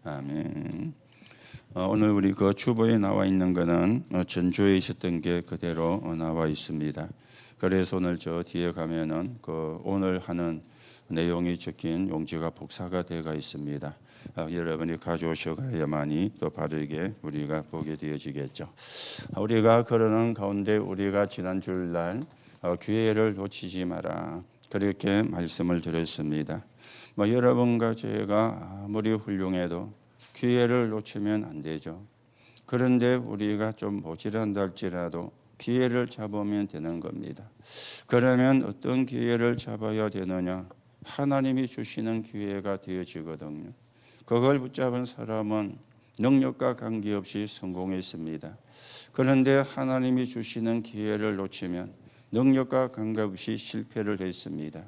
아멘. 오늘 우리 그 주보에 나와 있는 거는 전주에 있었던 게 그대로 나와 있습니다. 그래서 오늘 저 뒤에 가면은 그 오늘 하는 내용이 적힌 용지가 복사가 되어 있습니다. 여러분이 가져오셔야만이 또 바르게 우리가 보게 되어지겠죠. 우리가 그러는 가운데 우리가 지난 주일날 기회를 놓치지 마라 그렇게 말씀을 드렸습니다. 여러분과 제가 아무리 훌륭해도 기회를 놓치면 안 되죠. 그런데 우리가 좀 모자란다 할지라도 기회를 잡으면 되는 겁니다. 그러면 어떤 기회를 잡아야 되느냐? 하나님이 주시는 기회가 되어지거든요. 그걸 붙잡은 사람은 능력과 관계없이 성공했습니다. 그런데 하나님이 주시는 기회를 놓치면 능력과 관계없이 실패를 했습니다.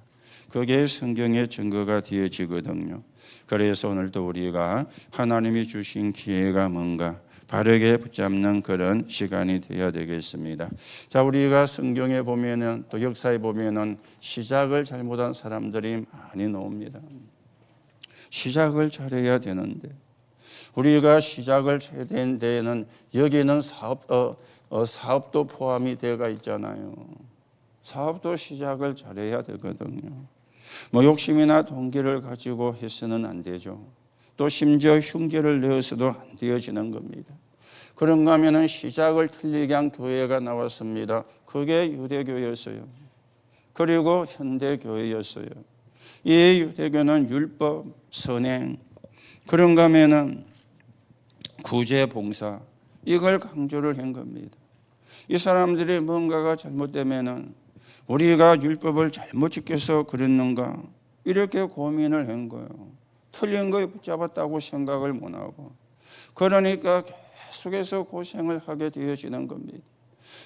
그게 성경의 증거가 되어지거든요. 그래서 오늘도 우리가 하나님이 주신 기회가 뭔가 바르게 붙잡는 그런 시간이 되어야 되겠습니다. 자, 우리가 성경에 보면은 또 역사에 보면은 시작을 잘못한 사람들이 많이 나옵니다. 시작을 잘해야 되는데 우리가 시작을 해야 되는 데에는 여기는 사업도 포함이 되어 있잖아요. 사업도 시작을 잘해야 되거든요. 욕심이나 동기를 가지고 해서는 안 되죠. 또 심지어 흉계를 내어서도 안 되어지는 겁니다. 그런가 하면 시작을 틀리게 한 교회가 나왔습니다. 그게 유대교였어요. 그리고 현대교회였어요. 이 유대교는 율법, 선행, 그런가 하면 구제봉사 이걸 강조를 한 겁니다. 이 사람들이 뭔가가 잘못되면은 우리가 율법을 잘못 지켜서 그랬는가 이렇게 고민을 한 거예요. 틀린 걸 붙잡았다고 생각을 못하고 그러니까 계속해서 고생을 하게 되어지는 겁니다.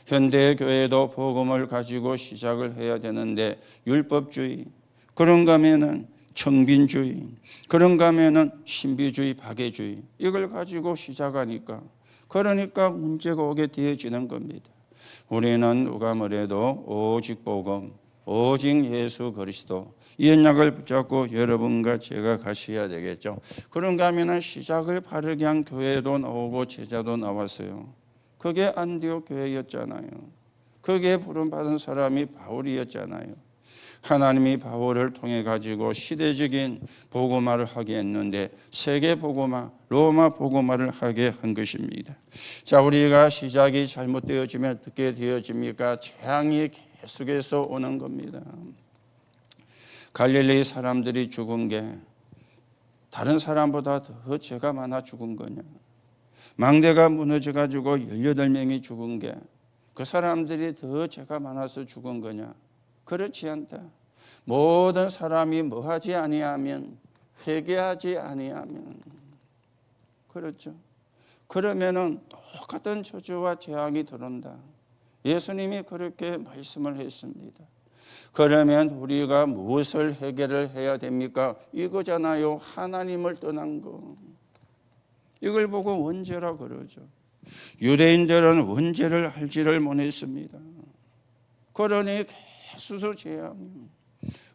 현대교회도 복음을 가지고 시작을 해야 되는데 율법주의, 그런가 하면은 청빈주의, 그런가 하면은 신비주의, 박애주의 이걸 가지고 시작하니까 그러니까 문제가 오게 되어지는 겁니다. 우리는 누가 뭐래도 오직 복음, 오직 예수 그리스도 이 언약을 붙잡고 여러분과 제가 가셔야 되겠죠. 그런가 하면 시작을 바르게 한 교회도 나오고 제자도 나왔어요. 그게 안디옥 교회였잖아요. 그게 부름받은 사람이 바울이었잖아요. 하나님이 바울을 통해 가지고 시대적인 복음화를 하게 했는데 세계 복음화, 로마 복음화를 하게 한 것입니다. 자, 우리가 시작이 잘못되어지면 어떻게 되어집니까? 재앙이 계속해서 오는 겁니다. 갈릴리 사람들이 죽은 게 다른 사람보다 더 죄가 많아 죽은 거냐? 망대가 무너져 가지고 18명이 죽은 게 그 사람들이 더 죄가 많아서 죽은 거냐? 그렇지 않다. 모든 사람이 뭐하지 아니하면 회개하지 아니하면 그렇죠. 그러면은 똑같은 저주와 재앙이 들어온다. 예수님이 그렇게 말씀을 했습니다. 그러면 우리가 무엇을 해결을 해야 됩니까? 이거잖아요. 하나님을 떠난 거. 이걸 보고 원죄라 그러죠. 유대인들은 원죄를 알지를 못했습니다. 그러니 계속 재앙.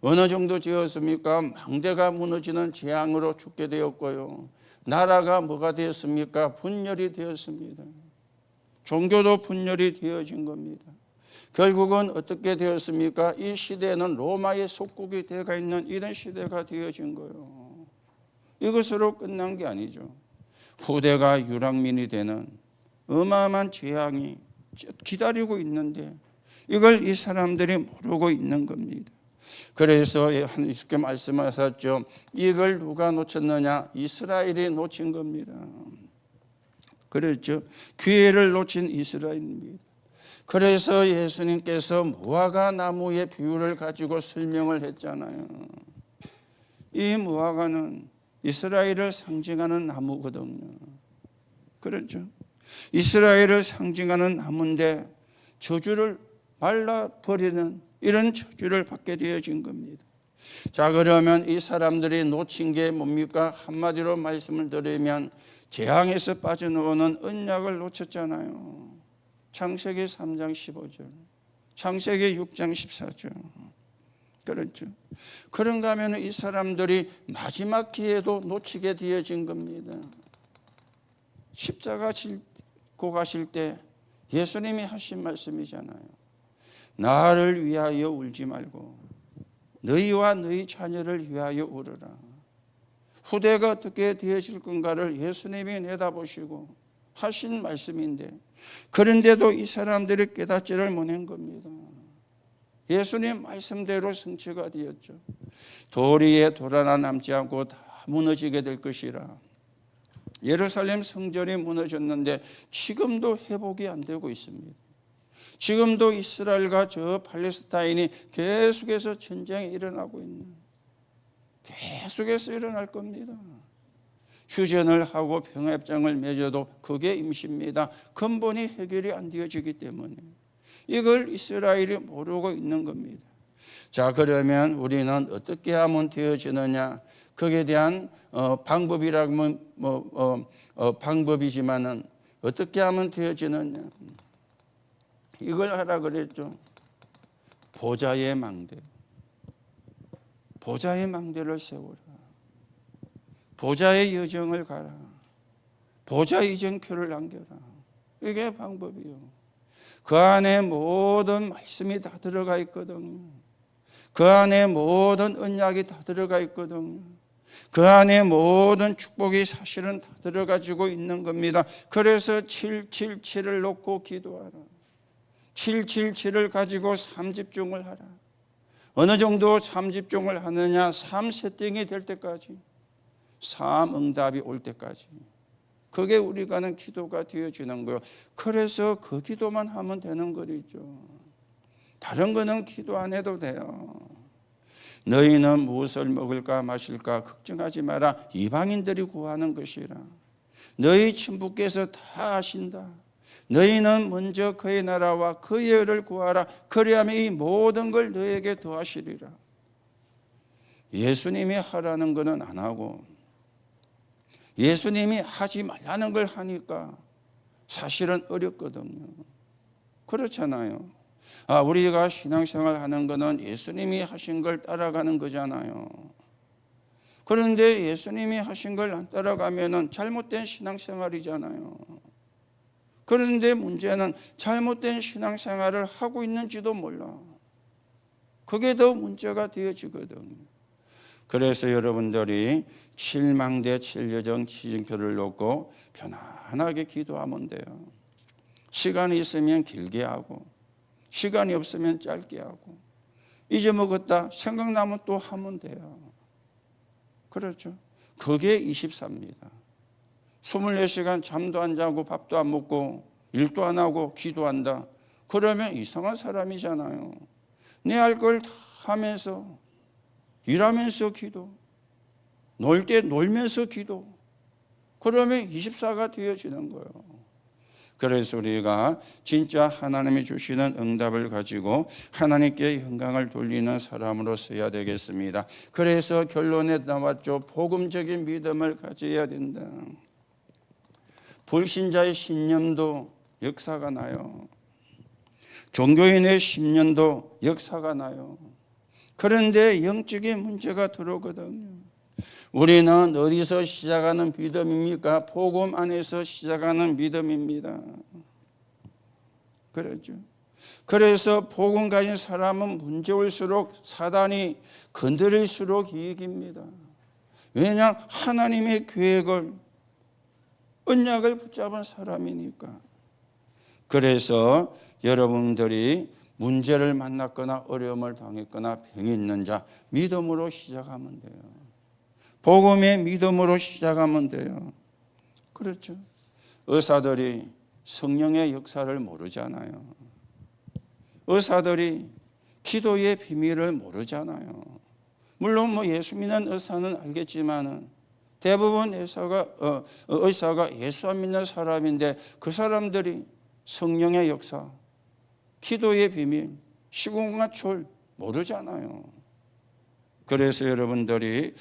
어느 정도 지었습니까? 망대가 무너지는 재앙으로 죽게 되었고요. 나라가 뭐가 되었습니까? 분열이 되었습니다. 종교도 분열이 되어진 겁니다. 결국은 어떻게 되었습니까? 이 시대는 로마의 속국이 되어 있는 이런 시대가 되어진 거예요. 이것으로 끝난 게 아니죠. 후대가 유랑민이 되는 어마어마한 재앙이 기다리고 있는데 이걸 이 사람들이 모르고 있는 겁니다. 그래서 하나님께 말씀하셨죠. 이걸 누가 놓쳤느냐? 이스라엘이 놓친 겁니다. 그랬죠. 기회를 놓친 이스라엘입니다. 그래서 예수님께서 무화과 나무의 비유를 가지고 설명을 했잖아요. 이 무화과는 이스라엘을 상징하는 나무거든요. 그렇죠. 이스라엘을 상징하는 나무인데 저주를 말라버리는 이런 저주를 받게 되어진 겁니다. 자, 그러면 이 사람들이 놓친 게 뭡니까? 한마디로 말씀을 드리면 재앙에서 빠져나오는 언약을 놓쳤잖아요. 창세기 3장 15절, 창세기 6장 14절. 그렇죠. 그런가 하면 이 사람들이 마지막 기회도 놓치게 되어진 겁니다. 십자가 지고 가실 때 예수님이 하신 말씀이잖아요. 나를 위하여 울지 말고 너희와 너희 자녀를 위하여 울으라. 후대가 어떻게 되어질 건가를 예수님이 내다보시고 하신 말씀인데, 그런데도 이 사람들이 깨닫지를 못한 겁니다. 예수님 말씀대로 성취가 되었죠. 돌 위에 돌 하나 남지 않고 다 무너지게 될 것이라. 예루살렘 성전이 무너졌는데 지금도 회복이 안 되고 있습니다. 지금도 이스라엘과 저 팔레스타인이 계속해서 전쟁이 일어나고 있는, 계속해서 일어날 겁니다. 휴전을 하고 평화협정을 맺어도 그게 임시입니다. 근본이 해결이 안 되어지기 때문에 이걸 이스라엘이 모르고 있는 겁니다. 자, 그러면 우리는 어떻게 하면 되어지느냐? 거기에 대한 방법이라면 방법이지만은 어떻게 하면 되어지느냐? 이걸 하라 그랬죠. 보좌의 망대. 보좌의 망대를 세워라. 보좌의 여정을 가라. 보좌 이정표를 남겨라. 이게 방법이요. 그 안에 모든 말씀이 다 들어가 있거든요. 그 안에 모든 언약이 다 들어가 있거든요. 그 안에 모든 축복이 사실은 다 들어가지고 있는 겁니다. 그래서 777을 놓고 기도하라. 777을 가지고 3집중을 하라. 어느 정도 3집중을 하느냐? 3세팅이 될 때까지, 3응답이 올 때까지. 그게 우리가 하는 기도가 되어지는 거예요. 그래서 그 기도만 하면 되는 거죠. 다른 거는 기도 안 해도 돼요. 너희는 무엇을 먹을까 마실까 걱정하지 마라. 이방인들이 구하는 것이라. 너희 친부께서 다 아신다. 너희는 먼저 그의 나라와 그의 의를 구하라. 그리하면 이 모든 걸 너에게 더하시리라. 예수님이 하라는 것은 안 하고 예수님이 하지 말라는 걸 하니까 사실은 어렵거든요. 그렇잖아요. 우리가 신앙생활 하는 것은 예수님이 하신 걸 따라가는 거잖아요. 그런데 예수님이 하신 걸 안 따라가면 잘못된 신앙생활이잖아요. 그런데 문제는 잘못된 신앙생활을 하고 있는지도 몰라. 그게 더 문제가 되어지거든요. 그래서 여러분들이 7망대 7여정 지정표를 놓고 편안하게 기도하면 돼요. 시간이 있으면 길게 하고 시간이 없으면 짧게 하고 잊어먹었다 생각나면 또 하면 돼요. 그렇죠. 그게 24입니다. 24시간 잠도 안 자고 밥도 안 먹고 일도 안 하고 기도한다. 그러면 이상한 사람이잖아요. 내 할 걸 다 하면서 일하면서 기도, 놀 때 놀면서 기도. 그러면 24가 되어지는 거예요. 그래서 우리가 진짜 하나님이 주시는 응답을 가지고 하나님께 영광을 돌리는 사람으로 서야 되겠습니다. 그래서 결론에 나왔죠. 복음적인 믿음을 가져야 된다. 불신자의 신념도 역사가 나요. 종교인의 신념도 역사가 나요. 그런데 영적인 문제가 들어오거든요. 우리는 어디서 시작하는 믿음입니까? 복음 안에서 시작하는 믿음입니다. 그렇죠. 그래서 복음 가진 사람은 문제 올수록 사단이 건드릴수록 이익입니다. 왜냐? 하나님의 계획을, 언약을 붙잡은 사람이니까. 그래서 여러분들이 문제를 만났거나 어려움을 당했거나 병이 있는 자 믿음으로 시작하면 돼요. 복음의 믿음으로 시작하면 돼요. 그렇죠. 의사들이 성령의 역사를 모르잖아요. 의사들이 기도의 비밀을 모르잖아요. 물론 예수 믿는 의사는 알겠지만은 대부분 의사가 예수 안 믿는 사람인데 그 사람들이 성령의 역사, 기도의 비밀, 시공간 출 모르잖아요. 그래서 여러분들이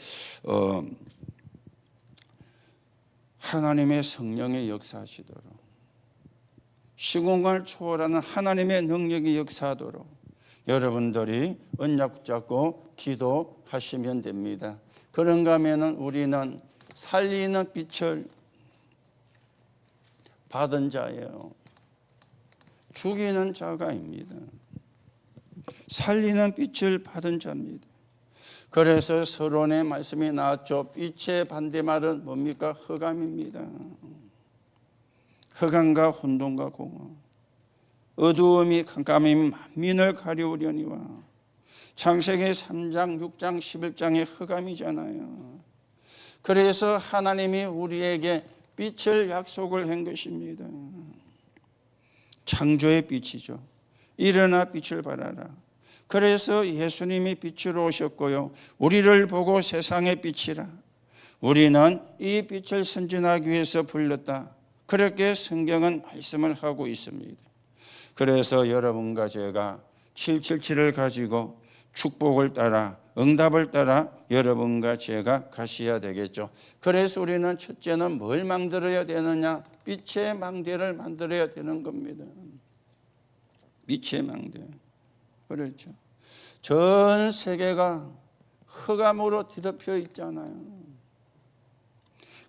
하나님의 성령의 역사하시도록, 시공간을 초월하는 하나님의 능력이 역사하도록, 여러분들이 언약 붙잡고 기도하시면 됩니다. 그런가 하면은 우리는 살리는 빛을 받은 자예요. 죽이는 자가 아닙니다. 살리는 빛을 받은 자입니다. 그래서 서론의 말씀이 나왔죠. 빛의 반대말은 뭡니까? 흑암입니다. 흑암과 혼돈과 공허, 어두움이 깜깜함이 만민을 가리우려니와. 창세기 3장, 6장, 11장의 흑암이잖아요. 그래서 하나님이 우리에게 빛을 약속을 한 것입니다. 창조의 빛이죠. 일어나 빛을 발하라. 그래서 예수님이 빛으로 오셨고요. 우리를 보고 세상의 빛이라. 우리는 이 빛을 선진하기 위해서 불렀다. 그렇게 성경은 말씀을 하고 있습니다. 그래서 여러분과 제가 777을 가지고 축복을 따라 응답을 따라 여러분과 제가 가셔야 되겠죠. 그래서 우리는 첫째는 뭘 만들어야 되느냐? 빛의 망대를 만들어야 되는 겁니다. 빛의 망대. 그렇죠. 전 세계가 흑암으로 뒤덮여 있잖아요.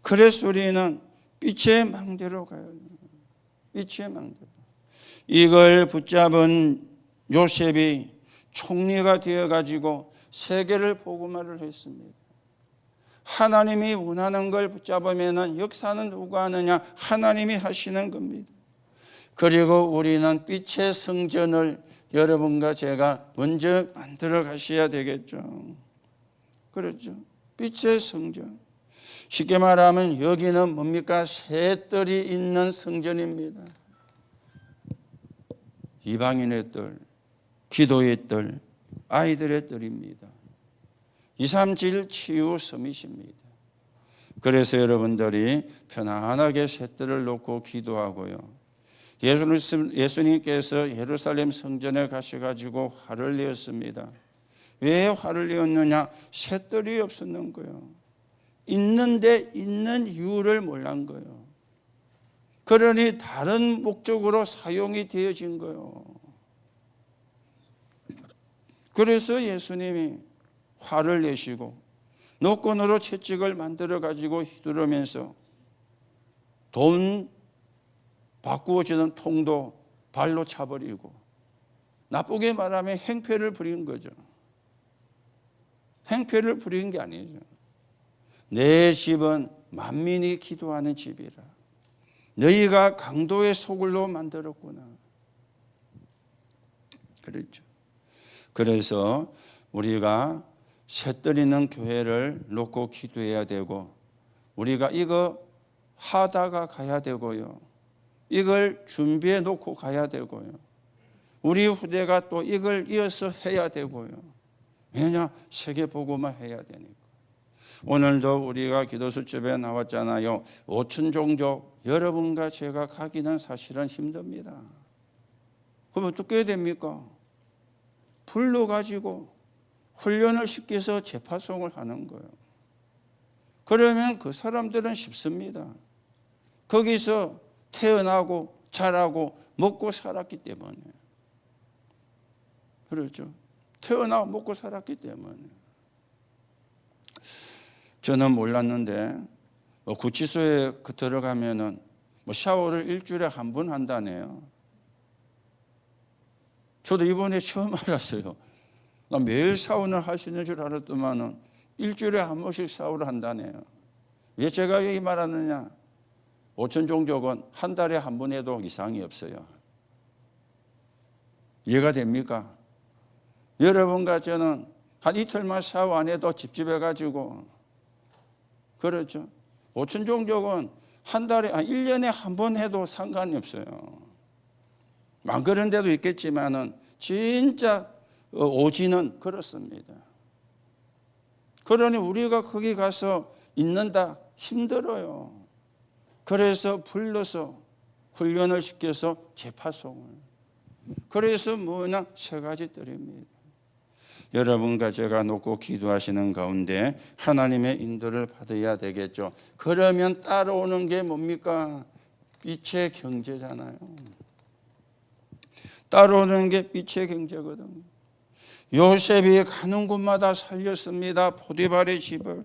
그래서 우리는 빛의 망대로 가야 돼요. 빛의 망대. 이걸 붙잡은 요셉이 총리가 되어가지고 세계를 복음화를 했습니다. 하나님이 원하는 걸 붙잡으면 역사는 누가 하느냐? 하나님이 하시는 겁니다. 그리고 우리는 빛의 성전을 여러분과 제가 먼저 만들어 가셔야 되겠죠. 그렇죠. 빛의 성전. 쉽게 말하면 여기는 뭡니까? 새뜰이 있는 성전입니다. 이방인의 뜰, 기도의 뜰, 아이들의 뜰입니다. 237 치유 서밋입니다. 그래서 여러분들이 편안하게 새뜰을 놓고 기도하고요. 예수님께서 예루살렘 성전에 가셔가지고 화를 내었습니다. 왜 화를 내었느냐? 새뜰이 없었는 거예요. 있는데 있는 이유를 몰란 거예요. 그러니 다른 목적으로 사용이 되어진 거예요. 그래서 예수님이 화를 내시고 노건으로 채찍을 만들어 가지고 휘두르면서 돈 바꾸어지는 통도 발로 차버리고, 나쁘게 말하면 행패를 부린 거죠. 행패를 부린 게 아니죠. 내 집은 만민이 기도하는 집이라. 너희가 강도의 소굴로 만들었구나. 그렇죠. 그래서 우리가 새뜰 있는 교회를 놓고 기도해야 되고, 우리가 이거 하다가 가야 되고요. 이걸 준비해 놓고 가야 되고요. 우리 후대가 또 이걸 이어서 해야 되고요. 왜냐? 세계 복음화 해야 되니까. 오늘도 우리가 기도수첩에 나왔잖아요. 5천 종족, 여러분과 제가 가기는 사실은 힘듭니다. 그럼 어떻게 해야 됩니까? 불러가지고 훈련을 시켜서 재파송을 하는 거예요. 그러면 그 사람들은 쉽습니다. 거기서 태어나고 자라고 먹고 살았기 때문에. 그렇죠. 태어나고 먹고 살았기 때문에. 저는 몰랐는데 구치소에 들어가면은 샤워를 일주일에 한 번 한다네요. 저도 이번에 처음 알았어요. 나 매일 샤워를 할 수 있는 줄 알았더만은 일주일에 한 번씩 샤워를 한다네요. 왜 제가 이 말하느냐? 5천 종족은 한 달에 한 번 해도 이상이 없어요. 이해가 됩니까? 여러분과 저는 한 이틀만 샤워 안 해도 찝찝해가지고, 그렇죠. 5천 종족은 한 달에, 1년에 한 번 해도 상관이 없어요. 안 그런 데도 있겠지만은 진짜 오지는 그렇습니다. 그러니 우리가 거기 가서 있는다 힘들어요. 그래서 불러서 훈련을 시켜서 재파송을. 그래서 뭐냐? 세 가지 뜰입니다. 여러분과 제가 놓고 기도하시는 가운데 하나님의 인도를 받아야 되겠죠. 그러면 따라오는 게 뭡니까? 빛의 경제잖아요. 따라오는 게 빛의 경제거든요. 요셉이 가는 곳마다 살렸습니다. 포디발의 집을,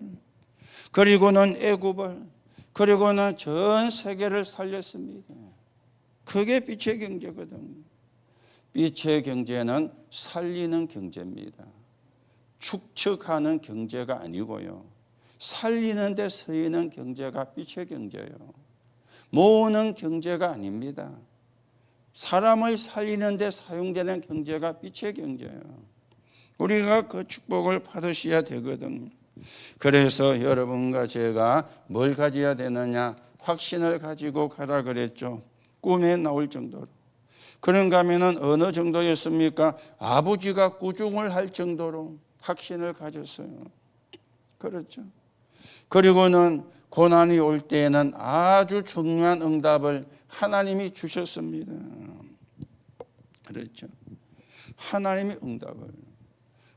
그리고는 애굽을, 그리고는 전 세계를 살렸습니다. 그게 빛의 경제거든요. 빛의 경제는 살리는 경제입니다. 축적하는 경제가 아니고요. 살리는 데 쓰이는 경제가 빛의 경제예요. 모으는 경제가 아닙니다. 사람을 살리는 데 사용되는 경제가 빛의 경제예요. 우리가 그 축복을 받으셔야 되거든요. 그래서 여러분과 제가 뭘 가져야 되느냐? 확신을 가지고 가라 그랬죠. 꿈에 나올 정도로. 그런가 하면은 어느 정도였습니까? 아버지가 꾸중을 할 정도로 확신을 가졌어요. 그렇죠. 그리고는 고난이 올 때에는 아주 중요한 응답을 하나님이 주셨습니다. 그렇죠. 하나님이 응답을.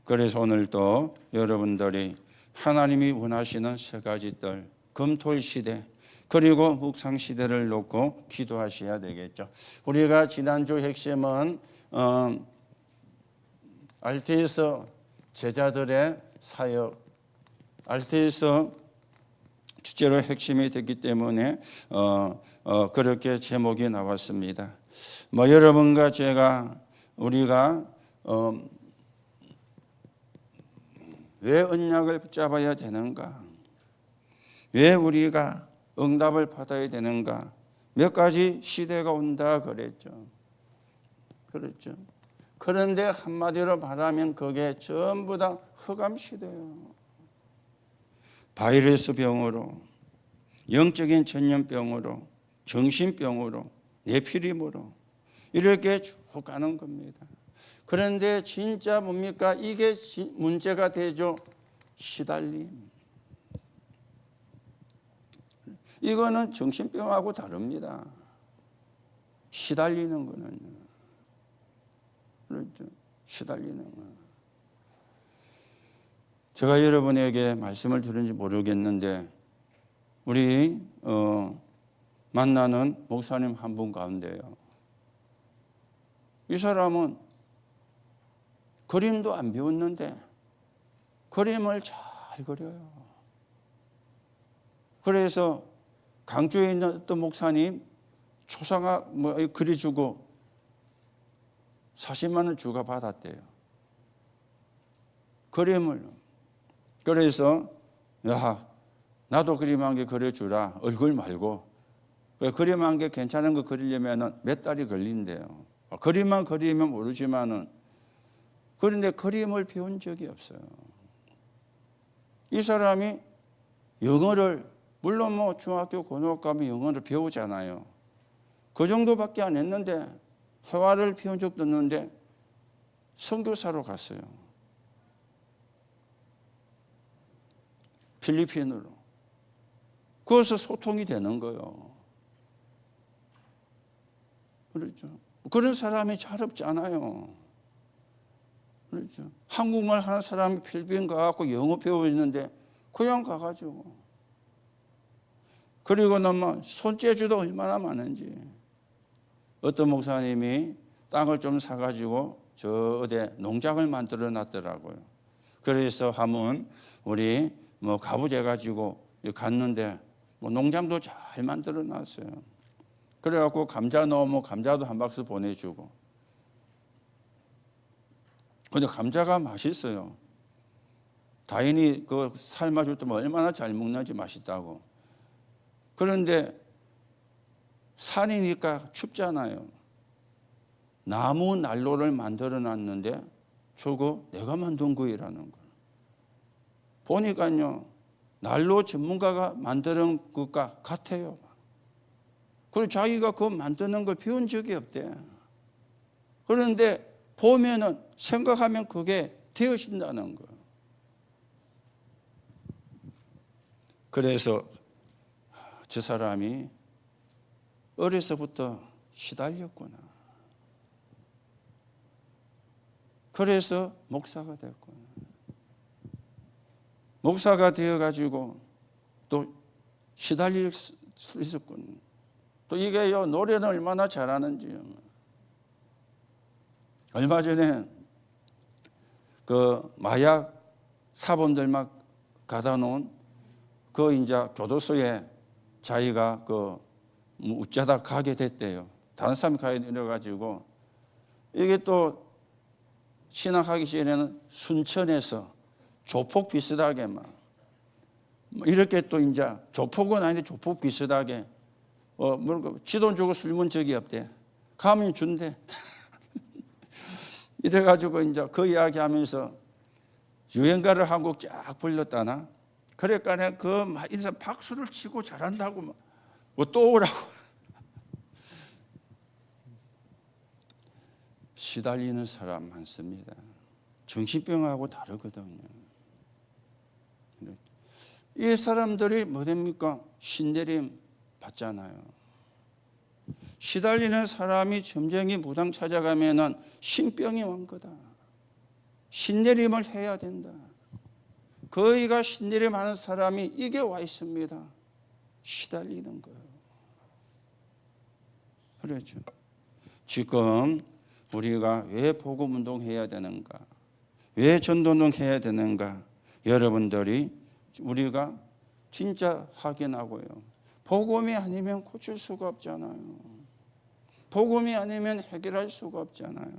그래서 오늘도 여러분들이 하나님이 원하시는 세 가지 뜰, 금토일 시대, 그리고 묵상 시대를 놓고 기도하셔야 되겠죠. 우리가 지난주 핵심은 알테이서 제자들의 사역, 알테이서 주제로 핵심이 됐기 때문에 그렇게 제목이 나왔습니다. 여러분과 제가 우리가 왜 언약을 붙잡아야 되는가? 왜 우리가 응답을 받아야 되는가? 몇 가지 시대가 온다 그랬죠. 그렇죠. 그런데 한마디로 말하면 그게 전부 다 흑암 시대예요. 바이러스 병으로, 영적인 전염병으로, 정신병으로, 내피림으로 이렇게 쭉 가는 겁니다. 그런데 진짜 뭡니까? 이게 문제가 되죠. 시달림. 이거는 정신병하고 다릅니다. 시달리는 거는. 그렇죠. 시달리는 거. 제가 여러분에게 말씀을 드렸는지 모르겠는데 우리 만나는 목사님 한 분 가운데요. 이 사람은 그림도 안 배웠는데 그림을 잘 그려요. 그래서 강주에 있는 어떤 목사님 초상화 그려주고 40만 원 주가 받았대요. 그림을. 그래서 야, 나도 그림 한 개 그려주라. 얼굴 말고. 그림 한 개 괜찮은 거 그리려면 몇 달이 걸린대요. 그림만 그리면 모르지만은 그런데 그림을 배운 적이 없어요. 이 사람이 영어를 물론 중학교 고등학교 가면 영어를 배우잖아요. 그 정도밖에 안 했는데 회화를 배운 적도 없는데 선교사로 갔어요. 필리핀으로. 거기서 소통이 되는 거예요. 그렇죠. 그런 사람이 잘 없잖아요. 그렇죠. 한국말 하는 사람이 필리핀 가갖고 영어 배우고 있는데 그냥 가가지고. 그리고는 손재주도 얼마나 많은지. 어떤 목사님이 땅을 좀 사가지고 저 어디 농장을 만들어 놨더라고요. 그래서 하면 우리 가부제 가지고 갔는데 농장도 잘 만들어 놨어요. 그래갖고 감자 넣으면 감자도 한 박스 보내주고. 근데 감자가 맛있어요. 다인이 그 삶아줄 때면 얼마나 잘 먹는지 맛있다고. 그런데 산이니까 춥잖아요. 나무 난로를 만들어 놨는데 저거 내가 만든 거라는 거예요. 보니까요, 난로 전문가가 만드는 것과 같아요. 그리고 자기가 그거 만드는 걸 배운 적이 없대. 그런데 보면은 생각하면 그게 되어진다는 거예요. 그래서 저 사람이 어려서부터 시달렸구나. 그래서 목사가 됐구나. 목사가 되어가지고 또 시달릴 수 있었구나. 또 이게 노래는 얼마나 잘하는지요. 얼마 전에 그 마약 사범들 막 가다 놓은 그 이제 교도소에 자기가 그 웃자다 가게 됐대요. 다른 사람이 가게 되어가지고 이게 또 신학하기 전에는 순천에서 조폭 비슷하게 막 이렇게 또 이제 조폭은 아닌데 조폭 비슷하게 지돈 주고 술 본 적이 없대. 가면 준대. 이래가지고 이제 그 이야기하면서 유행가를 한 곡 쫙 불렀다나. 그러니까 그 인사 박수를 치고 잘한다고 뭐 또 오라고. 시달리는 사람 많습니다. 정신병하고 다르거든요. 이 사람들이 뭐 됩니까? 신내림 받잖아요. 시달리는 사람이 점쟁이 무당 찾아가면은 신병이 온 거다. 신내림을 해야 된다. 거기가 신내림 하는 사람이 이게 와 있습니다. 시달리는 거예요. 그렇죠. 지금 우리가 왜 복음운동 해야 되는가? 왜 전도운동 해야 되는가? 여러분들이 우리가 진짜 확인하고요. 복음이 아니면 고칠 수가 없잖아요. 복음이 아니면 해결할 수가 없잖아요.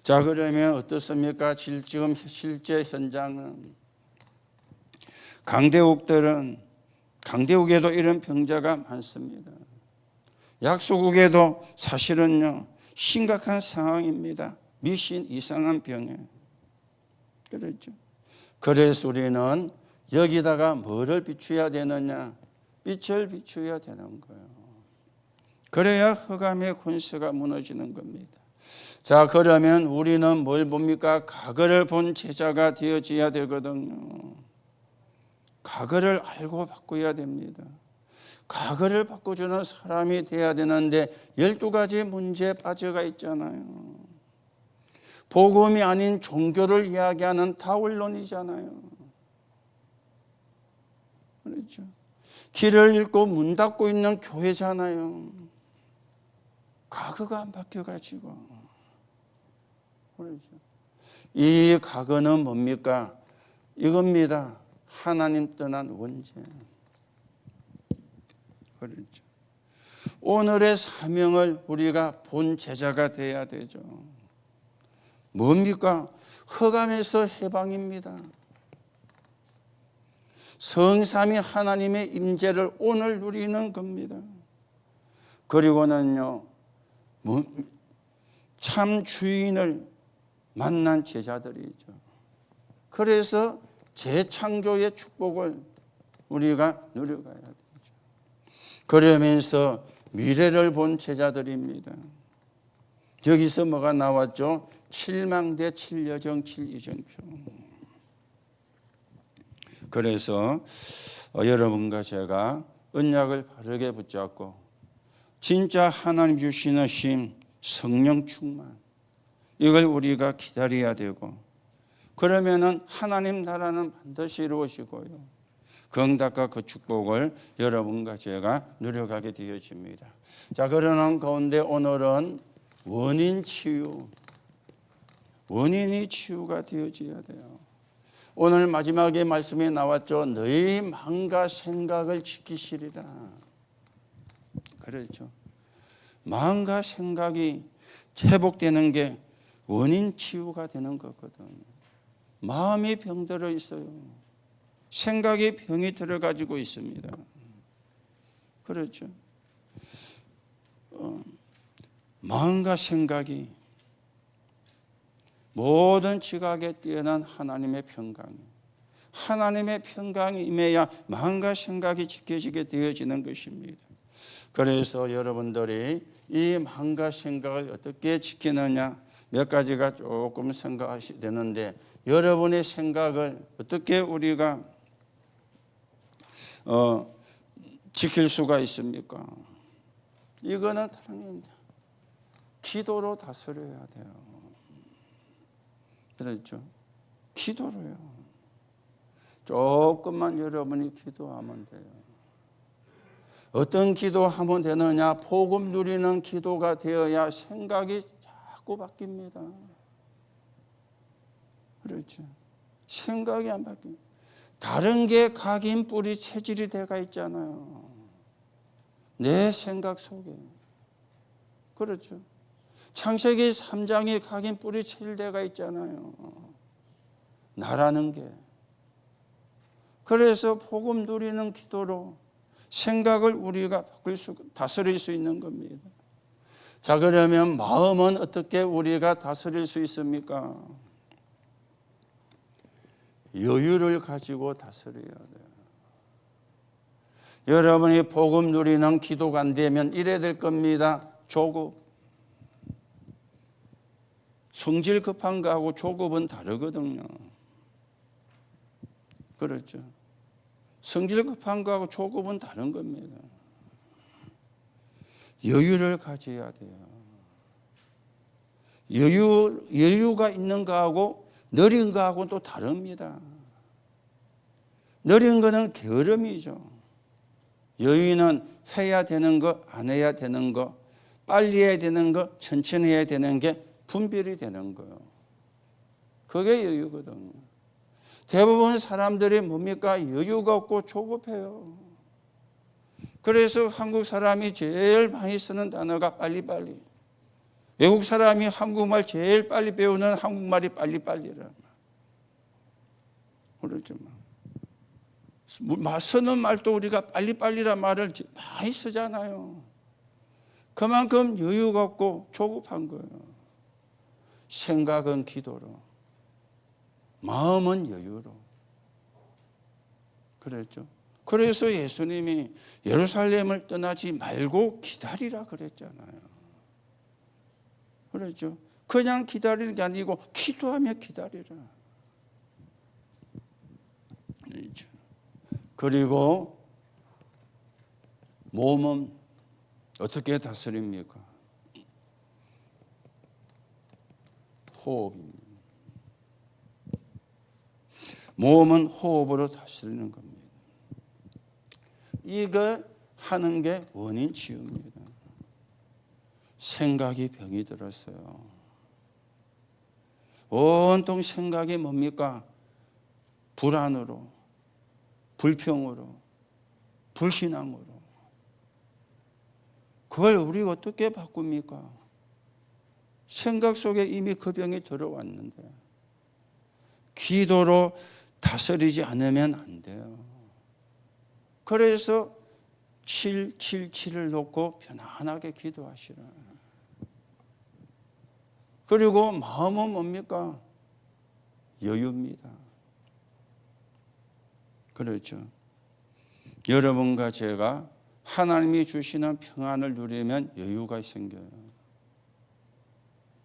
자, 그러면 어떻습니까? 지금 실제 현장은 강대국에도 이런 병자가 많습니다. 약소국에도 사실은요 심각한 상황입니다. 미신 이상한 병에. 그렇죠. 그래서 우리는 여기다가 뭐를 비추어야 되느냐? 빛을 비추어야 되는 거예요. 그래야 흑암의 권세가 무너지는 겁니다. 자, 그러면 우리는 뭘 봅니까? 과거를 본 제자가 되어져야 되거든요. 과거를 알고 바꿔야 됩니다. 과거를 바꿔주는 사람이 돼야 되는데 12가지 문제에 빠져가 있잖아요. 복음이 아닌 종교를 이야기하는 다원론이잖아요. 그렇죠. 길을 잃고 문 닫고 있는 교회잖아요. 과거가 안 바뀌어가지고. 그렇죠. 이 과거는 뭡니까? 이겁니다. 하나님 떠난 원죄. 그렇죠. 오늘의 사명을 우리가 본 제자가 돼야 되죠. 뭡니까? 흑암에서 해방입니다. 성삼위 하나님의 임재를 오늘 누리는 겁니다. 그리고는요, 참 주인을 만난 제자들이죠. 그래서 재창조의 축복을 우리가 누려가야 되죠. 그러면서 미래를 본 제자들입니다. 여기서 뭐가 나왔죠? 7망대 7여정 7이정표. 그래서 여러분과 제가 언약을 바르게 붙잡고 진짜 하나님 주시는 심, 성령 충만, 이걸 우리가 기다려야 되고, 그러면은 하나님 나라는 반드시 이루어지고요. 그 응답과 그 축복을 여러분과 제가 누려가게 되어집니다. 자, 그러는 가운데 오늘은 원인 치유, 원인이 치유가 되어져야 돼요. 오늘 마지막에 말씀에 나왔죠. 너희 마음과 생각을 지키시리라. 그렇죠. 마음과 생각이 회복되는 게 원인 치유가 되는 거거든요. 마음이 병들어 있어요. 생각이 병이 들어가지고 있습니다. 그렇죠. 마음과 생각이 모든 지각에 뛰어난 하나님의 평강이, 하나님의 평강이 임해야 마음과 생각이 지켜지게 되어지는 것입니다. 그래서 여러분들이 이 마음과 생각을 어떻게 지키느냐 몇 가지가 조금 생각하셔야 되는데, 여러분의 생각을 어떻게 우리가 지킬 수가 있습니까? 이거는 당연히 기도로 다스려야 돼요. 그렇죠? 기도로요. 조금만 여러분이 기도하면 돼요. 어떤 기도하면 되느냐? 복음 누리는 기도가 되어야 생각이 자꾸 바뀝니다. 그렇죠. 생각이 안 바뀌어요. 다른 게 각인 뿌리 체질이 돼가 있잖아요. 내 생각 속에. 그렇죠. 창세기 3장에 각인 뿌리 체질 돼가 있잖아요. 나라는 게. 그래서 복음 누리는 기도로 생각을 우리가 다스릴 수 있는 겁니다. 자, 그러면 마음은 어떻게 우리가 다스릴 수 있습니까? 여유를 가지고 다스려야 돼요. 여러분이 복음 누리는 기도가 안 되면 이래 될 겁니다. 조급. 성질 급한 거하고 조급은 다르거든요. 그렇죠. 성질 급한 거하고 조급은 다른 겁니다. 여유를 가져야 돼요. 여유가 있는 거하고 느린 거하고는 또 다릅니다. 느린 거는 게으름이죠. 여유는 해야 되는 거, 안 해야 되는 거, 빨리 해야 되는 거, 천천히 해야 되는 게 분별이 되는 거예요. 그게 여유거든요. 대부분 사람들이 뭡니까? 여유가 없고 조급해요. 그래서 한국 사람이 제일 많이 쓰는 단어가 빨리빨리. 외국 사람이 한국말 제일 빨리 배우는 한국말이 빨리빨리라. 그렇죠. 쓰는 말도 우리가 빨리빨리란 말을 많이 쓰잖아요. 그만큼 여유가 없고 조급한 거예요. 생각은 기도로, 마음은 여유로. 그랬죠. 그래서 예수님이 예루살렘을 떠나지 말고 기다리라 그랬잖아요. 그렇죠. 그냥 기다리는 게 아니고 기도하며 기다리라. 그렇죠. 그리고 몸은 어떻게 다스립니까? 호흡입니다. 몸은 호흡으로 다스리는 겁니다. 이걸 하는 게 원인 치유입니다. 생각이 병이 들었어요. 온통 생각이 뭡니까? 불안으로, 불평으로, 불신앙으로. 그걸 우리가 어떻게 바꿉니까? 생각 속에 이미 그 병이 들어왔는데 기도로 다스리지 않으면 안 돼요. 그래서 777을 놓고 편안하게 기도하시라. 그리고 마음은 뭡니까? 여유입니다. 그렇죠. 여러분과 제가 하나님이 주시는 평안을 누리면 여유가 생겨요.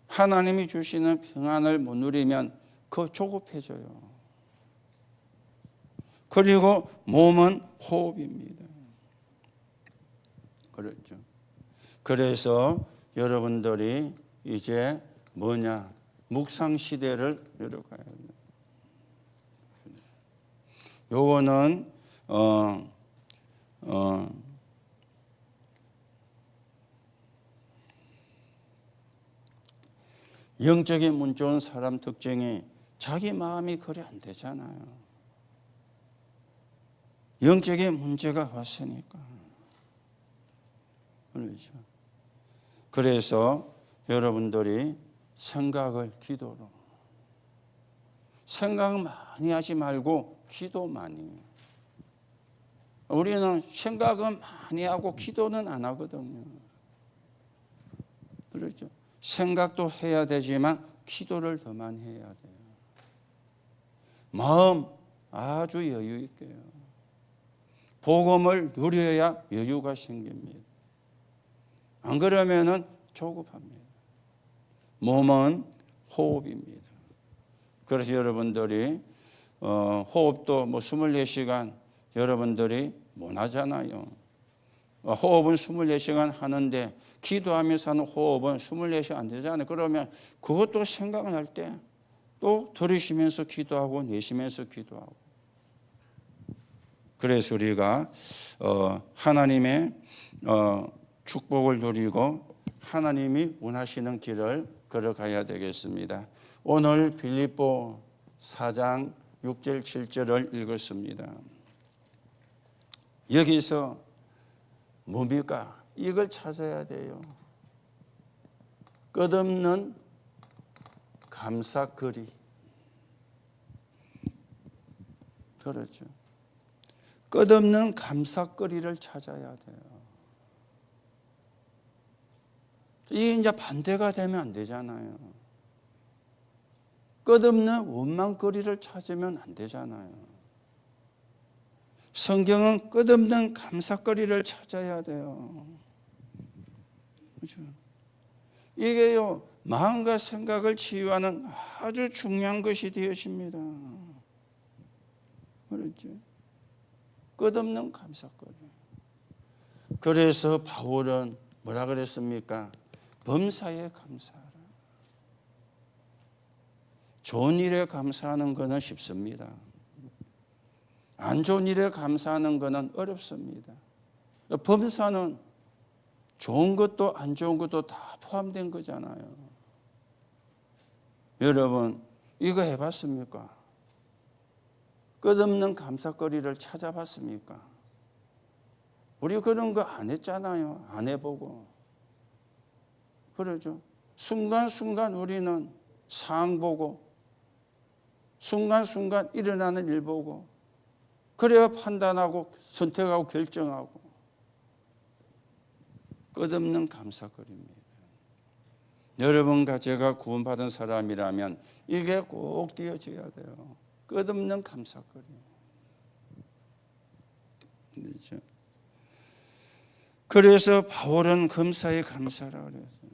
하나님이 주시는 평안을 못 누리면 그 조급해져요. 그리고 몸은 호흡입니다. 그렇죠. 그래서 여러분들이 이제 뭐냐? 묵상 시대를 열어가야 돼요. 요거는 영적인 문 좋은 사람 특징이 자기 마음이 그래 안 되잖아요. 영적인 문제가 왔으니까. 그렇죠. 그래서 여러분들이 생각을 기도로. 생각 많이 하지 말고 기도 많이. 우리는 생각은 많이 하고 기도는 안 하거든요. 그렇죠. 생각도 해야 되지만 기도를 더 많이 해야 돼요. 마음 아주 여유 있게요. 복음을 누려야 여유가 생깁니다. 안 그러면은 조급합니다. 몸은 호흡입니다. 그래서 여러분들이 호흡도 뭐 24시간 여러분들이 못 하잖아요. 호흡은 24시간 하는데 기도하면서 하는 호흡은 24시간 안 되잖아요. 그러면 그것도 생각을 할 때 또 들으시면서 기도하고 내쉬면서 기도하고. 그래서 우리가 하나님의 축복을 누리고 하나님이 원하시는 길을 걸어가야 되겠습니다. 오늘 빌립보 4장 6절 7절을 읽었습니다. 여기서 뭡니까? 이걸 찾아야 돼요. 끝없는 감사거리. 그렇죠. 끝없는 감사거리를 찾아야 돼요. 이게 이제 반대가 되면 안 되잖아요. 끝없는 원망거리를 찾으면 안 되잖아요. 성경은 끝없는 감사거리를 찾아야 돼요. 그렇죠? 이게요, 마음과 생각을 치유하는 아주 중요한 것이 되어집니다. 그렇죠? 끝없는 감사거리. 그래서 바울은 뭐라 그랬습니까? 범사에 감사하라. 좋은 일에 감사하는 것은 쉽습니다. 안 좋은 일에 감사하는 것은 어렵습니다. 범사는 좋은 것도 안 좋은 것도 다 포함된 거잖아요. 여러분, 이거 해봤습니까? 끝없는 감사거리를 찾아봤습니까? 우리 그런 거 안 했잖아요. 안 해보고. 그러죠. 순간순간 우리는 상황 보고, 순간순간 일어나는 일 보고, 그래야 판단하고 선택하고 결정하고. 끝없는 감사거리입니다. 여러분과 제가 구원받은 사람이라면 이게 꼭 되어져야 돼요. 끝없는 감사거리. 그렇죠? 그래서 바울은 검사에 감사라 그랬어요.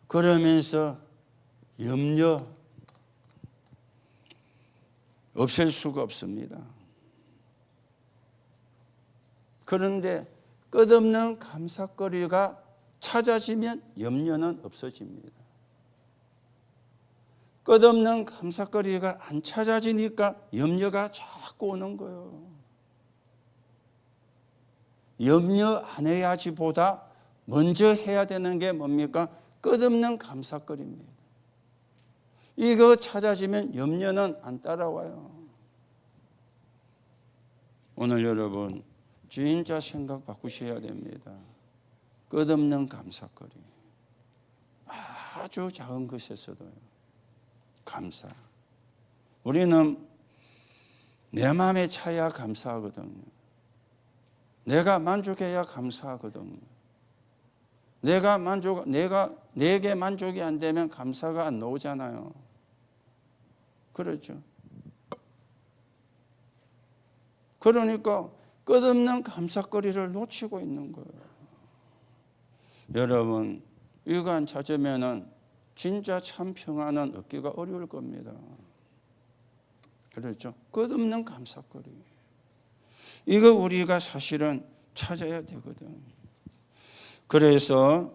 그러면서 염려 없앨 수가 없습니다. 그런데 끝없는 감사거리가 찾아지면 염려는 없어집니다. 끝없는 감사거리가 안 찾아지니까 염려가 자꾸 오는 거예요. 염려 안 해야지보다 먼저 해야 되는 게 뭡니까? 끝없는 감사거리입니다. 이거 찾아지면 염려는 안 따라와요. 오늘 여러분 진짜 생각 바꾸셔야 됩니다. 끝없는 감사거리. 아주 작은 것에서도요. 감사. 우리는 내 마음에 차야 감사하거든요. 내가 만족해야 감사하거든요. 내게 만족이 안 되면 감사가 안 나오잖아요. 그렇죠. 그러니까 끝없는 감사거리를 놓치고 있는 거예요. 여러분, 이거 안 찾으면은 진짜 참 평안은 얻기가 어려울 겁니다. 그렇죠. 끝없는 감사거리. 이거 우리가 사실은 찾아야 되거든. 그래서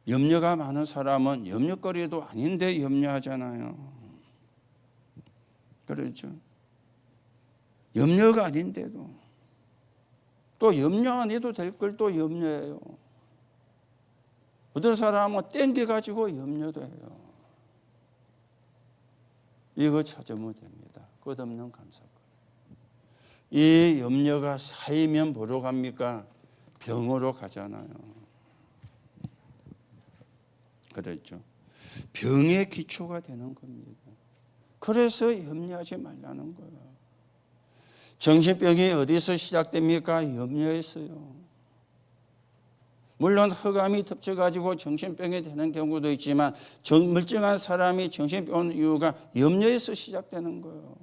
염려가 많은 사람은 염려거리도 아닌데 염려하잖아요. 그렇죠. 염려가 아닌데도 또 염려 안 해도 될 걸 또 염려해요. 어떤 사람은 땡겨가지고 염려도 해요. 이거 찾으면 됩니다. 끝없는 감사거리. 이 염려가 쌓이면 뭐로 갑니까? 병으로 가잖아요. 그렇죠. 병의 기초가 되는 겁니다. 그래서 염려하지 말라는 거예요. 정신병이 어디서 시작됩니까? 염려에서요. 물론 흑암이 덮쳐가지고 정신병이 되는 경우도 있지만 멀쩡한 사람이 정신병 오는 이유가 염려에서 시작되는 거예요.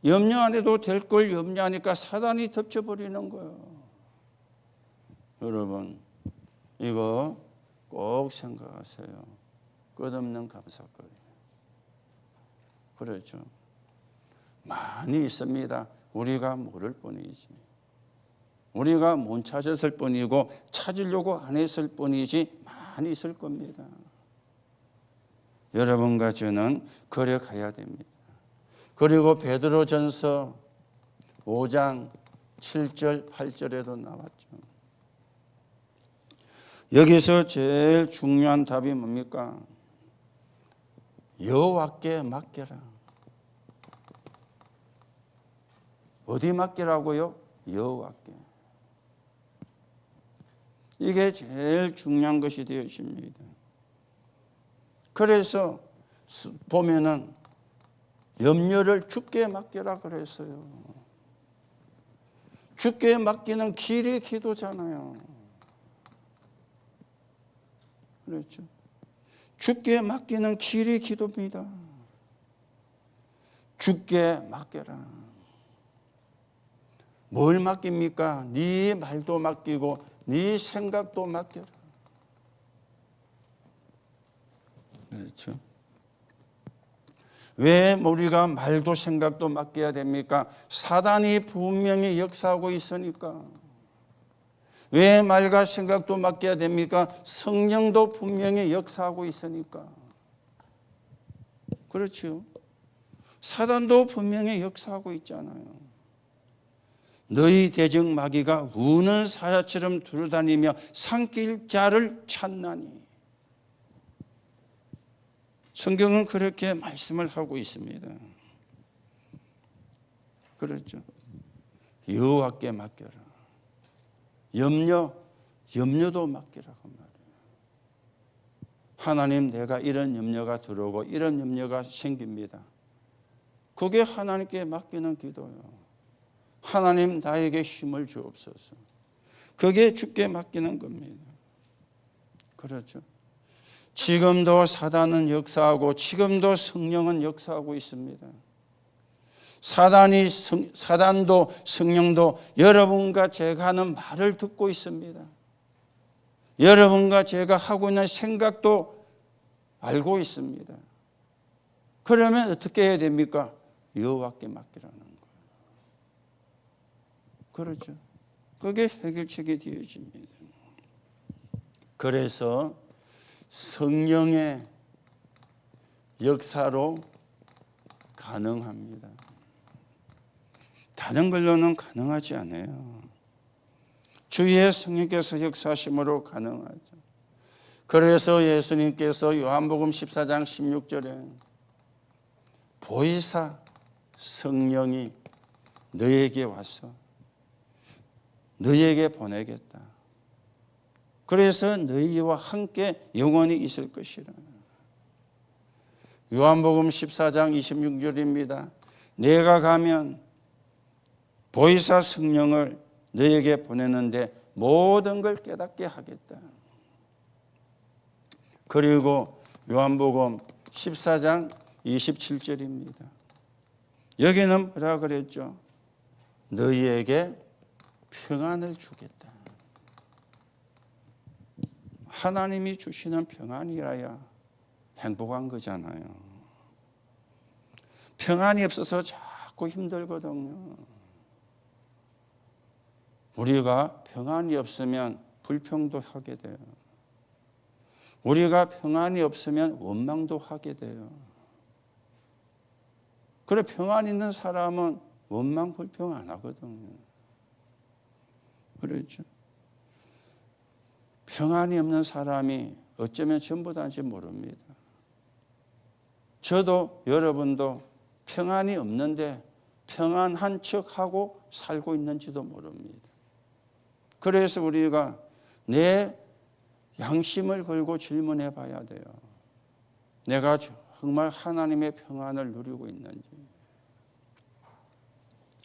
염려 안 해도 될 걸 염려하니까 사단이 덮쳐버리는 거예요. 여러분, 이거 꼭 생각하세요. 끝없는 감사거리. 그렇죠. 많이 있습니다. 우리가 모를 뿐이지. 우리가 못 찾았을 뿐이고 찾으려고 안 했을 뿐이지 많이 있을 겁니다. 여러분과 저는 그래 가야 됩니다. 그리고 베드로전서 5장 7절 8절에도 나왔죠. 여기서 제일 중요한 답이 뭡니까? 여호와께 맡겨라. 어디 맡기라고요? 여호와께. 이게 제일 중요한 것이 되어집니다. 그래서 보면은 염려를 주께 맡겨라 그랬어요. 주께 맡기는 길이 기도잖아요. 그렇죠? 주께 맡기는 길이 기도입니다. 주께 맡겨라. 뭘 맡깁니까? 네 말도 맡기고 네 생각도 맡겨라. 그렇죠? 왜 우리가 말도 생각도 맡겨야 됩니까? 사단이 분명히 역사하고 있으니까. 왜 말과 생각도 맡겨야 됩니까? 성령도 분명히 역사하고 있으니까. 그렇죠? 사단도 분명히 역사하고 있잖아요. 너희 대적 마귀가 우는 사자처럼 돌아다니며 삼킬 자를 찾나니. 성경은 그렇게 말씀을 하고 있습니다. 그렇죠? 여호와께 맡겨라. 염려도 맡기라고 말이에요. 하나님, 내가 이런 염려가 들어오고 이런 염려가 생깁니다. 그게 하나님께 맡기는 기도예요. 하나님, 나에게 힘을 주옵소서. 그게 주께 맡기는 겁니다. 그렇죠? 지금도 사단은 역사하고 지금도 성령은 역사하고 있습니다. 사단도 성령도 여러분과 제가 하는 말을 듣고 있습니다. 여러분과 제가 하고 있는 생각도 알고 있습니다. 그러면 어떻게 해야 됩니까? 여호와께 맡기라는 거예요. 그렇죠? 그게 해결책이 되어집니다. 그래서 성령의 역사로 가능합니다. 다른 걸로는 가능하지 않아요. 주의 성령께서 역사하심으로 가능하죠. 그래서 예수님께서 요한복음 14장 16절에 보혜사 성령이 너에게 와서 너에게 보내겠다. 그래서 너희와 함께 영원히 있을 것이라. 요한복음 14장 26절입니다. 내가 가면 보혜사 성령을 너에게 보내는데 모든 걸 깨닫게 하겠다. 그리고 요한복음 14장 27절입니다. 여기는 뭐라 그랬죠? 너희에게 평안을 주겠다. 하나님이 주시는 평안이라야 행복한 거잖아요. 평안이 없어서 자꾸 힘들거든요. 우리가 평안이 없으면 불평도 하게 돼요. 우리가 평안이 없으면 원망도 하게 돼요. 그래, 평안 있는 사람은 원망, 불평 안 하거든요. 그렇죠? 평안이 없는 사람이 어쩌면 전부 다인지 모릅니다. 저도 여러분도 평안이 없는데 평안한 척하고 살고 있는지도 모릅니다. 그래서 우리가 내 양심을 걸고 질문해 봐야 돼요. 내가 정말 하나님의 평안을 누리고 있는지.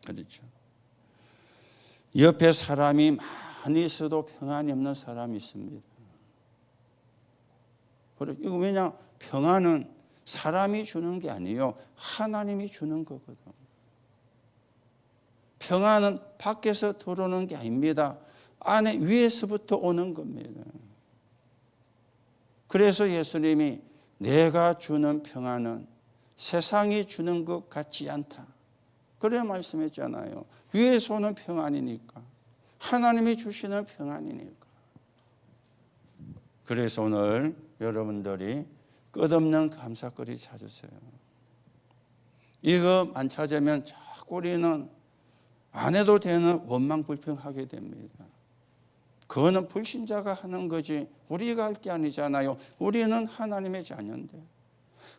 그렇죠? 옆에 사람이 많이 있어도 평안이 없는 사람이 있습니다. 이거 왜냐? 평안은 사람이 주는 게 아니에요. 하나님이 주는 거거든. 평안은 밖에서 들어오는 게 아닙니다. 안에 위에서부터 오는 겁니다. 그래서 예수님이 내가 주는 평안은 세상이 주는 것 같지 않다. 그래 말씀했잖아요. 위에서 오는 평안이니까. 하나님이 주시는 평안이니까. 그래서 오늘 여러분들이 끝없는 감사거리 찾으세요. 이거 안 찾으면 자꾸 우리는 안 해도 되는 원망 불평하게 됩니다. 그거는 불신자가 하는 거지 우리가 할 게 아니잖아요. 우리는 하나님의 자녀인데.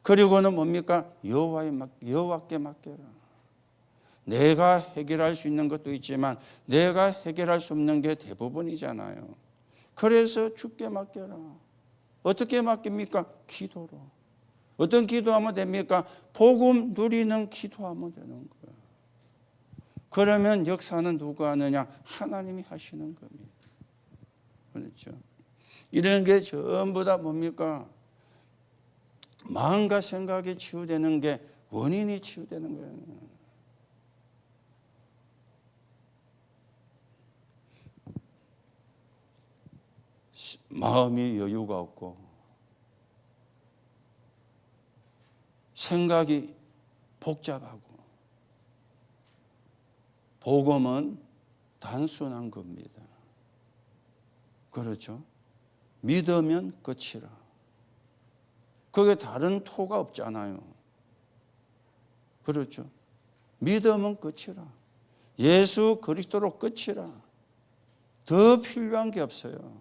그리고는 뭡니까? 여호와께 맡겨라. 내가 해결할 수 있는 것도 있지만 내가 해결할 수 없는 게 대부분이잖아요. 그래서 주께 맡겨라. 어떻게 맡깁니까? 기도로. 어떤 기도하면 됩니까? 복음 누리는 기도하면 되는 거예요. 그러면 역사는 누가 하느냐? 하나님이 하시는 겁니다. 그렇죠? 이런 게 전부 다 뭡니까? 마음과 생각이 치유되는 게 원인이 치유되는 거예요. 마음이 여유가 없고 생각이 복잡하고 복음은 단순한 겁니다. 그렇죠? 믿으면 끝이라. 그게 다른 토가 없잖아요. 그렇죠? 믿으면 끝이라. 예수 그리스도로 끝이라. 더 필요한 게 없어요.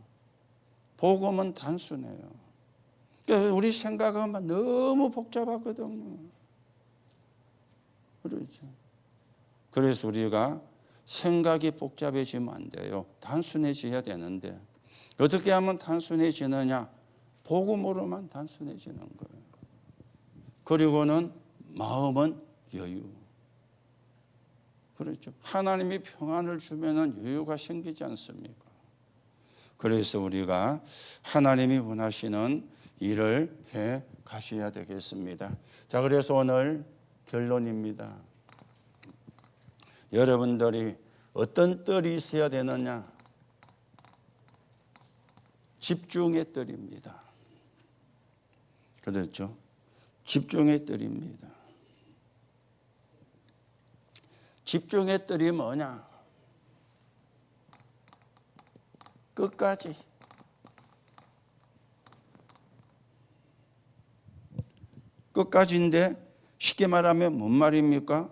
복음은 단순해요. 그러니까 우리 생각은 너무 복잡하거든요. 그렇죠? 그래서 우리가 생각이 복잡해지면 안 돼요. 단순해져야 되는데 어떻게 하면 단순해지느냐? 복음으로만 단순해지는 거예요. 그리고는 마음은 여유. 그렇죠? 하나님이 평안을 주면은 여유가 생기지 않습니까? 그래서 우리가 하나님이 원하시는 일을 해 가셔야 되겠습니다. 자, 그래서 오늘 결론입니다. 여러분들이 어떤 뜰이 있어야 되느냐? 집중의 뜰입니다. 그렇죠? 집중의 뜰입니다. 집중의 뜰이 뭐냐? 끝까지. 끝까지인데 쉽게 말하면 뭔 말입니까?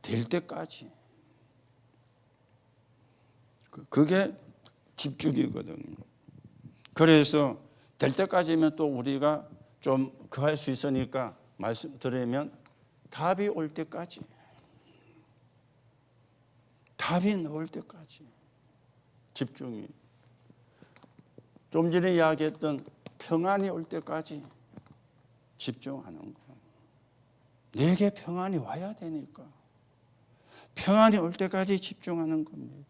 될 때까지. 그게 집중이거든요. 그래서 될 때까지면 또 우리가 좀 할 수 있으니까 말씀드리면 답이 올 때까지. 답이 나올 때까지. 집중이. 좀 전에 이야기했던 평안이 올 때까지 집중하는 거예요. 내게 평안이 와야 되니까. 평안이 올 때까지 집중하는 겁니다.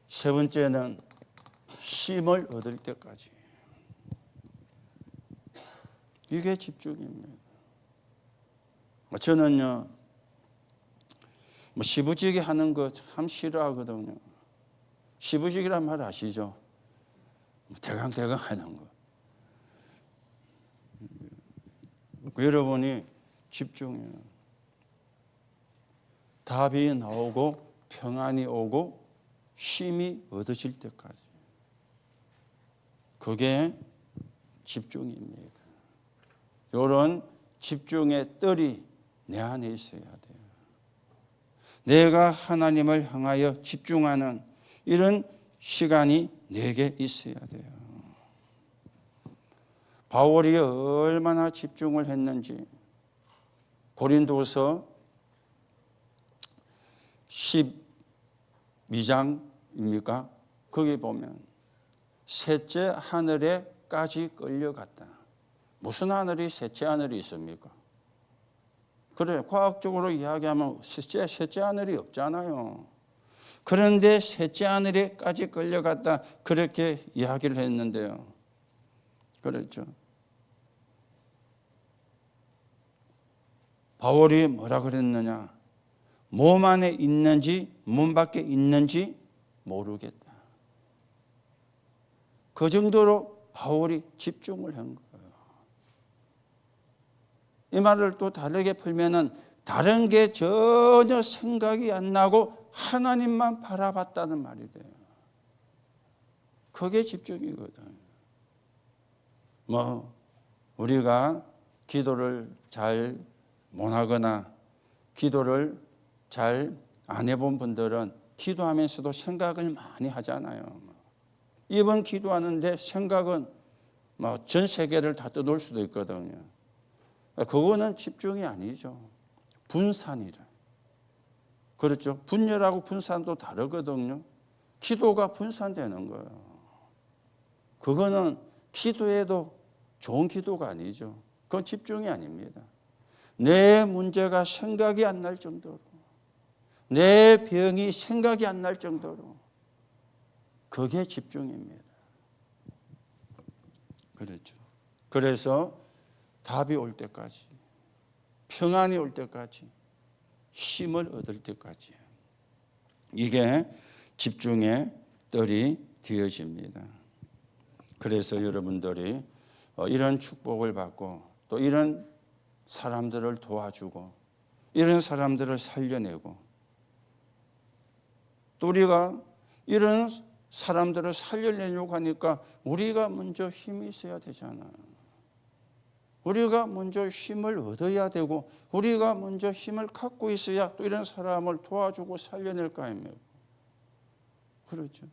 세 번째는 쉼을 얻을 때까지. 이게 집중입니다. 저는요, 시부지게 하는 거 참 싫어하거든요. 시부지기란 말 아시죠? 대강대강 하는 거. 여러분이 집중해요. 답이 나오고 평안이 오고 쉼이 얻어질 때까지. 그게 집중입니다. 이런 집중의 뜰이 내 안에 있어야 돼요. 내가 하나님을 향하여 집중하는 이런 시간이 내게 있어야 돼요. 바울이 얼마나 집중을 했는지 고린도서 12장입니까? 거기 보면 셋째 하늘에까지 끌려갔다. 무슨 하늘이 셋째 하늘이 있습니까? 그래, 과학적으로 이야기하면 셋째 하늘이 없잖아요. 그런데 셋째 하늘에까지 끌려갔다. 그렇게 이야기를 했는데요. 그렇죠. 바울이 뭐라 그랬느냐? 몸 안에 있는지 몸 밖에 있는지 모르겠다. 그 정도로 바울이 집중을 한 거예요. 이 말을 또 다르게 풀면은 다른 게 전혀 생각이 안 나고 하나님만 바라봤다는 말이 돼요. 그게 집중이거든. 우리가 기도를 잘 못하거나 기도를 잘 안 해본 분들은 기도하면서도 생각을 많이 하잖아요. 이번 기도하는데 생각은 전 세계를 다 떠돌 수도 있거든요. 그거는 집중이 아니죠. 분산이라. 그렇죠. 분열하고 분산도 다르거든요. 기도가 분산되는 거예요. 그거는 기도에도 좋은 기도가 아니죠. 그건 집중이 아닙니다. 내 문제가 생각이 안 날 정도로, 내 병이 생각이 안 날 정도로, 그게 집중입니다. 그렇죠. 그래서 답이 올 때까지, 평안이 올 때까지, 힘을 얻을 때까지, 이게 집중의 뜰이 되어집니다. 그래서 여러분들이 이런 축복을 받고 또 이런 사람들을 도와주고 이런 사람들을 살려내고 또 우리가 이런 사람들을 살려내려고 하니까 우리가 먼저 힘이 있어야 되잖아요. 우리가 먼저 힘을 얻어야 되고 우리가 먼저 힘을 갖고 있어야 또 이런 사람을 도와주고 살려낼 거 아닙니까? 그렇죠.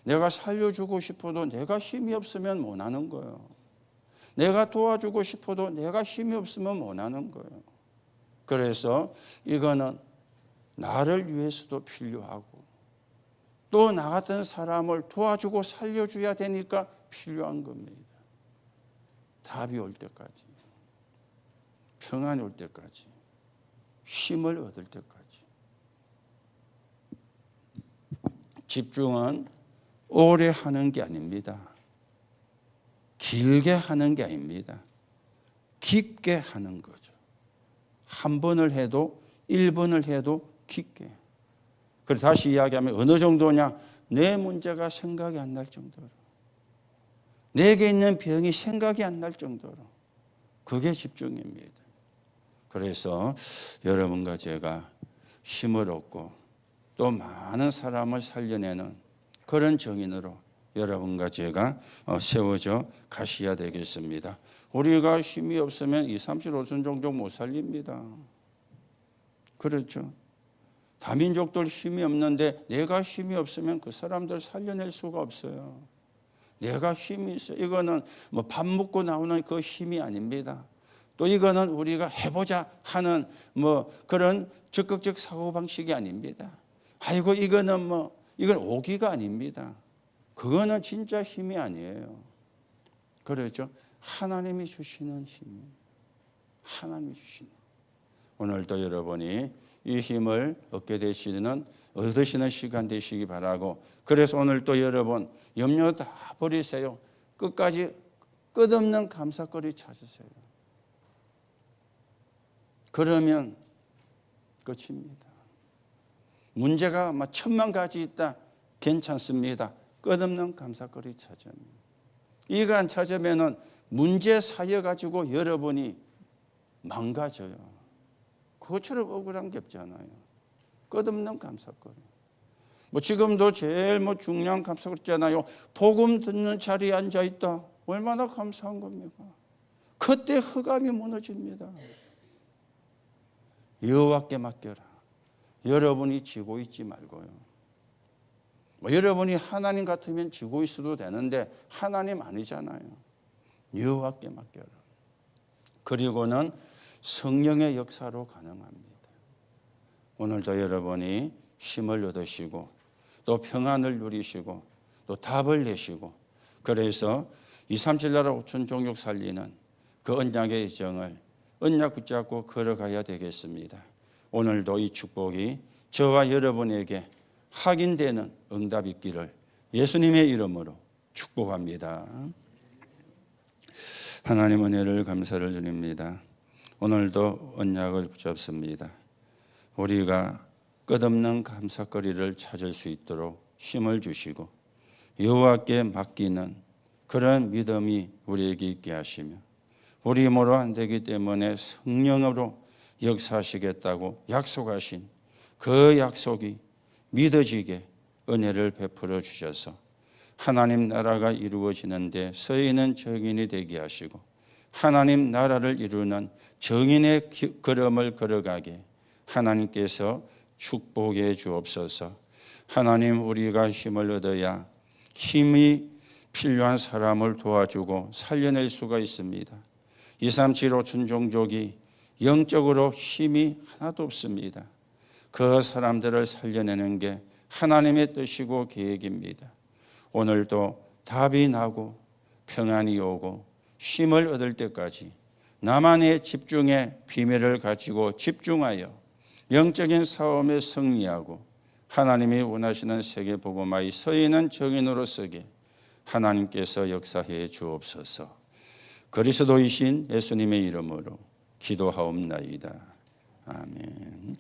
내가 살려주고 싶어도 내가 힘이 없으면 못 하는 거예요. 내가 도와주고 싶어도 내가 힘이 없으면 못 하는 거예요. 그래서 이거는 나를 위해서도 필요하고 또 나 같은 사람을 도와주고 살려줘야 되니까 필요한 겁니다. 답이 올 때까지, 평안이 올 때까지, 힘을 얻을 때까지. 집중은 오래 하는 게 아닙니다. 길게 하는 게 아닙니다. 깊게 하는 거죠. 한 번을 해도 1번을 해도 깊게. 그래서 다시 이야기하면 어느 정도냐? 내 문제가 생각이 안 날 정도로, 내게 있는 병이 생각이 안 날 정도로, 그게 집중입니다. 그래서 여러분과 제가 힘을 얻고 또 많은 사람을 살려내는 그런 정인으로 여러분과 제가 세워져 가셔야 되겠습니다. 우리가 힘이 없으면 2, 3, 7, 5천 종족 못 살립니다. 그렇죠. 다민족들 힘이 없는데 내가 힘이 없으면 그 사람들 살려낼 수가 없어요. 내가 힘이 있어요. 이거는 뭐 밥 먹고 나오는 그 힘이 아닙니다. 또 이거는 우리가 해보자 하는 뭐 그런 적극적 사고방식이 아닙니다. 아이고 이거는 이건 오기가 아닙니다. 그거는 진짜 힘이 아니에요. 그렇죠? 하나님이 주시는 힘. 하나님이 주시는. 오늘도 여러분이 이 힘을 얻으시는 시간 되시기 바라고, 그래서 오늘도 여러분 염려 다 버리세요. 끝까지 끝없는 감사거리 찾으세요. 그러면 끝입니다. 문제가 막 1000만 가지 있다. 괜찮습니다. 끝없는 감사거리 찾으면. 이거 안 찾으면 문제 쌓여가지고 여러분이 망가져요. 그것처럼 억울한 게 없잖아요. 끝없는 감사거리. 지금도 제일 중요한 감사거리 있잖아요. 복음 듣는 자리에 앉아있다. 얼마나 감사한 겁니까? 그때 흑암이 무너집니다. 여호와께 맡겨라. 여러분이 지고 있지 말고요. 여러분이 하나님 같으면 지고 있어도 되는데 하나님 아니잖아요. 여호와께 맡겨라. 그리고는 성령의 역사로 가능합니다. 오늘도 여러분이 힘을 얻으시고 또 평안을 누리시고 또 답을 내시고, 그래서 2, 3, 7 나라 5천 종족 살리는 그 언약의 정을 언약 붙잡고 걸어가야 되겠습니다. 오늘도 이 축복이 저와 여러분에게 확인되는 응답 있기를 예수님의 이름으로 축복합니다. 하나님 은혜를 감사를 드립니다. 오늘도 언약을 붙잡습니다. 우리가 끝없는 감사거리를 찾을 수 있도록 힘을 주시고 여호와께 맡기는 그런 믿음이 우리에게 있게 하시며, 우리 힘으로 안 되기 때문에 성령으로 역사하시겠다고 약속하신 그 약속이 믿어지게 은혜를 베풀어 주셔서 하나님 나라가 이루어지는데 서있는 정인이 되게 하시고 하나님 나라를 이루는 정인의 걸음을 걸어가게 하나님께서 축복해 주옵소서. 하나님, 우리가 힘을 얻어야 힘이 필요한 사람을 도와주고 살려낼 수가 있습니다. 237호촌 종족이 영적으로 힘이 하나도 없습니다. 그 사람들을 살려내는 게 하나님의 뜻이고 계획입니다. 오늘도 답이 나고 평안이 오고 힘을 얻을 때까지 나만의 집중의 비밀을 가지고 집중하여 영적인 싸움에 승리하고 하나님이 원하시는 세계복음화의 서 있는 정인으로 서게 하나님께서 역사해 주옵소서. 그리스도이신 예수님의 이름으로 기도하옵나이다. 아멘.